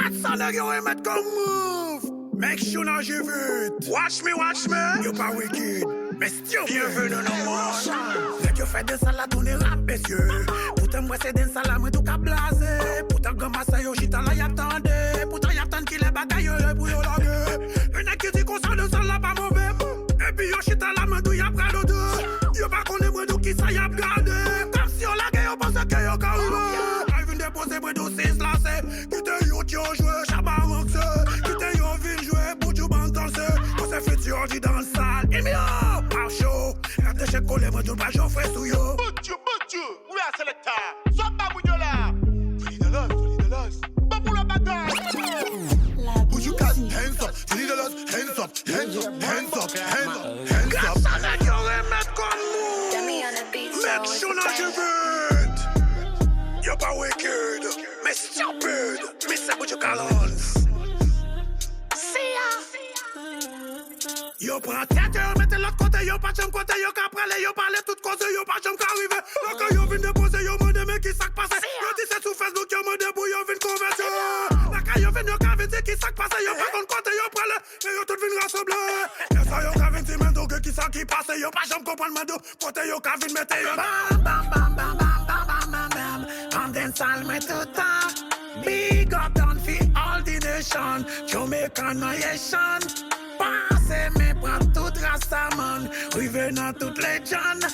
400 nèg yo remettre comme move. Make sure nan je vite. Watch me. Yo pas wicked. Mais stupid. Bienvenue dans le monde. Nèg yo fait des salades tourner rap messieurs. Pourtant moi c'est des salades moi tout ka blasé. Pourtant grand massa yo chita là y attendait. Pourtant y attend qu'il les bagaille pour yo laguer. Un nèg qui dit qu'on ça de salade pas mauvais. Et puis yo chita là moi tout y a pris l'autre. Yo pas connaît moi tout qui ça y a gardé. Comme si on lagué yo pense que yo ka déposer moi tout c'est là c'est quitte yo qui ont joué chabaranx quitte yo vin jouer pour du ban danser on s'est fait tu dit dans le salle et mieux par chaud quand t'es chez collé moi tout pas j'en fais sous yo Butchu oui à selecta soit pas bouillon là Tony de l'os pas pour la bataille Would you cast hands up Tony de l'os hands up grâce à la gueule remettre comme nous mec sur la cheveux Yo pas wicked, mais stupid, mais c'est what you call on. See ya. Yo prend tête, yo mette l'autre côté, yo pas jambe côté, yo qu'après yo parle toute cause, yo pas jambe qu'arrive. Là quand yo vient déposer, yo mande mais qui s'est passé. Yo dit c'est sous Facebook, yo mande pour yo vient convertir. Là quand yo vient yo qu'avait dit qui s'est passé, yo pas contre côté, yo parle, mais yo tout vient rassembler. Y'a ça yo qu'avait dit mais donc qui ça qui passe, yo pas jambe comprendre mais côté yo qu'avait mettre yo. Bam bam bam bam bam bam bam. On den salme tout temps. Big up down for all the nation. Jamaican nation. Passe me prend toute rastaman. Rive dans toute legend.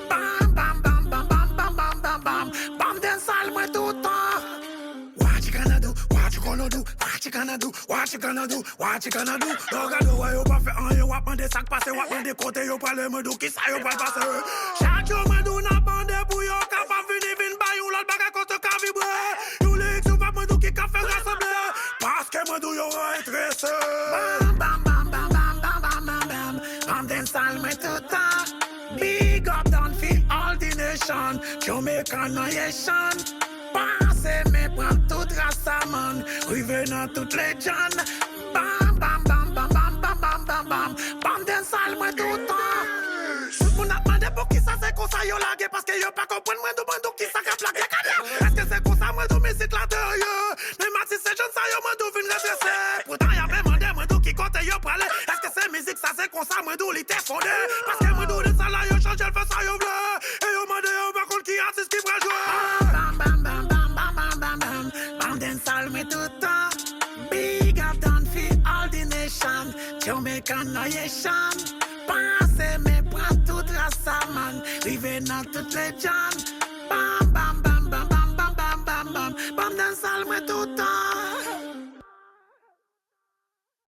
Bam bam bam bam bam bam bam bam bam. Bam den salme tout temps. What you gonna do? What you gonna do? What you gonna do? What you gonna do? What you gonna do? Regarde ouais yo pas fait un yo wap demander ça passer wap demander côté yo parler me do qui ça yo pas passer. Chaque jour me do n'a bande pour yo capable venir ba yo l'autre bagarre contre ka vibrer. Yo les sous pas me do qui ka faire rassembler parce que me do yo intéressé. Bam bam bam bam bam bam bam bam. On den salme tout temps. Big up down for all the nation. Jamaican nation. Passe me prend toute rastaman. Rive dans toute legend. Bam bam bam bam bam bam bam bam bam. Bam den salme tout temps. Tout moun a demandé pour qui ça c'est comme ça yo lagué parce que yo pas comprendre moi do qui ça ka plaqué. Est-ce que c'est comme ça moi do musique là derrière. Mais si c'est jeune ça yo moi do vinn redresser. Pourtant y'a pas demandé moi do qui compte yo parler. Est-ce que c'est musique ça c'est comme ça moi do li t'est fondé. Parce que moi do de ça là yo change le fait ça yo bleu. Et yo demandé yo pas contre qui artiste qui va jouer. Bam bam bam bam bam bam bam bam. Bam den salme tout temps. Big up down for all the nation. Jamaican nation. Passe me prend toute rastaman. Rive dans toute legend. Bam bam bam bam bam bam bam bam bam. Bam den salme tout temps.